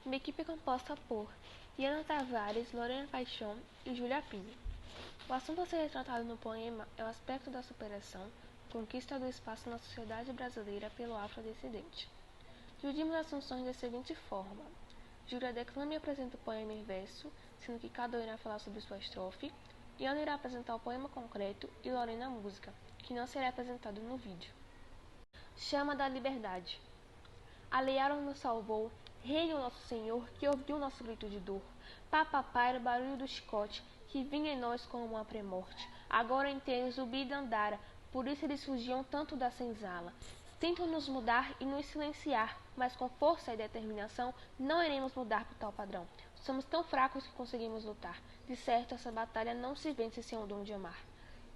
uma equipe composta por Iana Tavares, Lorena Paixão e Júlia Pinho. O assunto a ser retratado no poema é o aspecto da superação, conquista do espaço na sociedade brasileira pelo afrodescendente. Dividimos as funções da seguinte forma: Júlia declama e apresenta o poema em verso, sendo que cada um irá falar sobre sua estrofe. Iana irá apresentar o poema concreto e Lorena a música, que não será apresentado no vídeo. Chama da liberdade. A lei Áurea nos salvou, Rei o nosso Senhor, que ouviu nosso grito de dor. Papapá era o barulho do chicote, que vinha em nós como uma pré-morte. Agora inteiros o bida andara, por isso eles fugiam tanto da senzala. Tentam nos mudar e nos silenciar, mas com força e determinação não iremos mudar por tal padrão. Somos tão fracos que conseguimos lutar. De certo, essa batalha não se vence sem o dom de amar.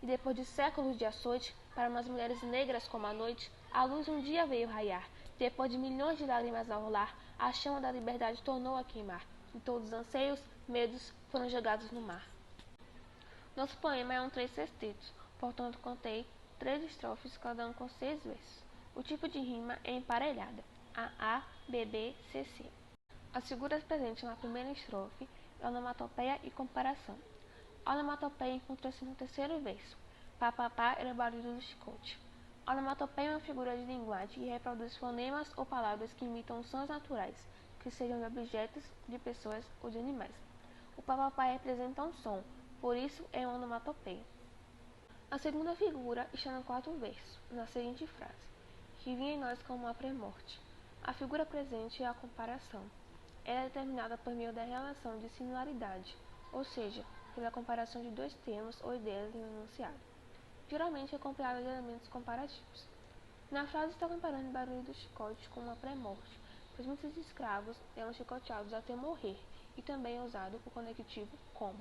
E depois de séculos de açoite, para nós mulheres negras como a noite, a luz um dia veio raiar. Depois de milhões de lágrimas a rolar, a chama da liberdade tornou a queimar, e todos os anseios, medos, foram jogados no mar. Nosso poema é um 3 sextetos, portanto contei 3 estrofes, cada um com 6 versos. O tipo de rima é emparelhada, A, B, B, C, C. As figuras presentes na primeira estrofe é onomatopeia e comparação. A onomatopeia encontra-se no terceiro verso. Papapá era o barulho do chicote. A onomatopeia é uma figura de linguagem que reproduz fonemas ou palavras que imitam sons naturais, que sejam de objetos, de pessoas ou de animais. O papapá representa um som, por isso é uma onomatopeia. A segunda figura está no quarto verso, na seguinte frase: que vinha em nós como uma pré-morte. A figura presente é a comparação. Ela é determinada por meio da relação de similaridade, ou seja, pela comparação de 2 termos ou ideias em um enunciado. Geralmente é acompanhada de elementos comparativos. Na frase está comparando o barulho do chicote com uma pré-morte, pois muitos escravos eram chicoteados até morrer, e também é usado o conectivo como.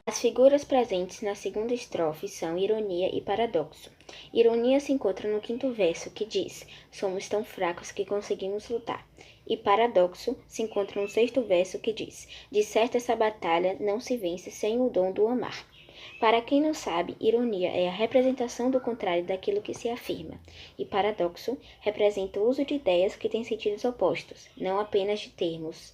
As figuras presentes na segunda estrofe são ironia e paradoxo. Ironia se encontra no quinto verso, que diz: somos tão fracos que conseguimos lutar. E paradoxo se encontra no sexto verso, que diz: de certo essa batalha não se vence sem o dom do amar. Para quem não sabe, ironia é a representação do contrário daquilo que se afirma, e paradoxo representa o uso de ideias que têm sentidos opostos, não apenas de termos.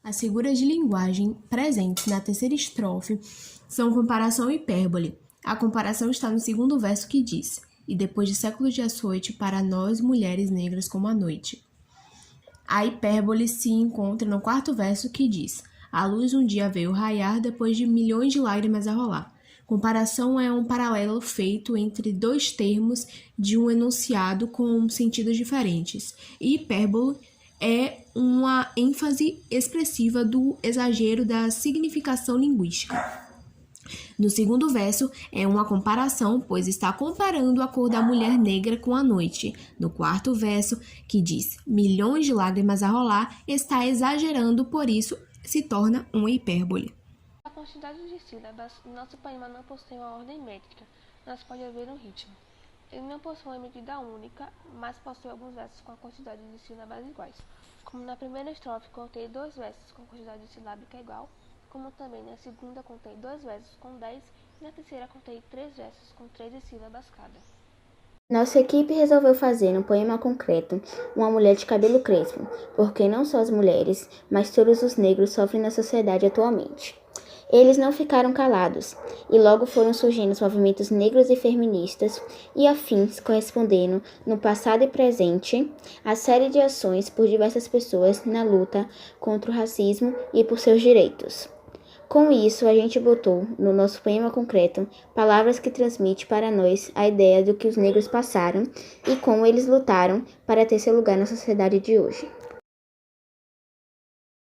As figuras de linguagem presentes na terceira estrofe são comparação e hipérbole. A comparação está no segundo verso, que diz: e depois de séculos de açoite, para nós mulheres negras como a noite. A hipérbole se encontra no quarto verso, que diz: a luz um dia veio raiar depois de milhões de lágrimas a rolar. Comparação é um paralelo feito entre 2 termos de um enunciado com sentidos diferentes. E hipérbole é uma ênfase expressiva do exagero da significação linguística. No segundo verso, é uma comparação, pois está comparando a cor da mulher negra com a noite. No quarto verso, que diz milhões de lágrimas a rolar, está exagerando, por isso se torna uma hipérbole. A quantidade de sílabas, nosso poema não possui uma ordem métrica, mas pode haver um ritmo. Ele não possui uma medida única, mas possui alguns versos com a quantidade de sílabas iguais. Como na primeira estrofe contei 2 versos com quantidade silábica igual, como também na segunda contei 2 versos com 10 e na terceira contei 3 versos com 13 sílabas cada. Nossa equipe resolveu fazer no poema concreto uma mulher de cabelo crespo, porque não só as mulheres, mas todos os negros sofrem na sociedade atualmente. Eles não ficaram calados, e logo foram surgindo os movimentos negros e feministas e afins, correspondendo, no passado e presente, a série de ações por diversas pessoas na luta contra o racismo e por seus direitos. Com isso, a gente botou, no nosso poema concreto, palavras que transmitem para nós a ideia do que os negros passaram e como eles lutaram para ter seu lugar na sociedade de hoje.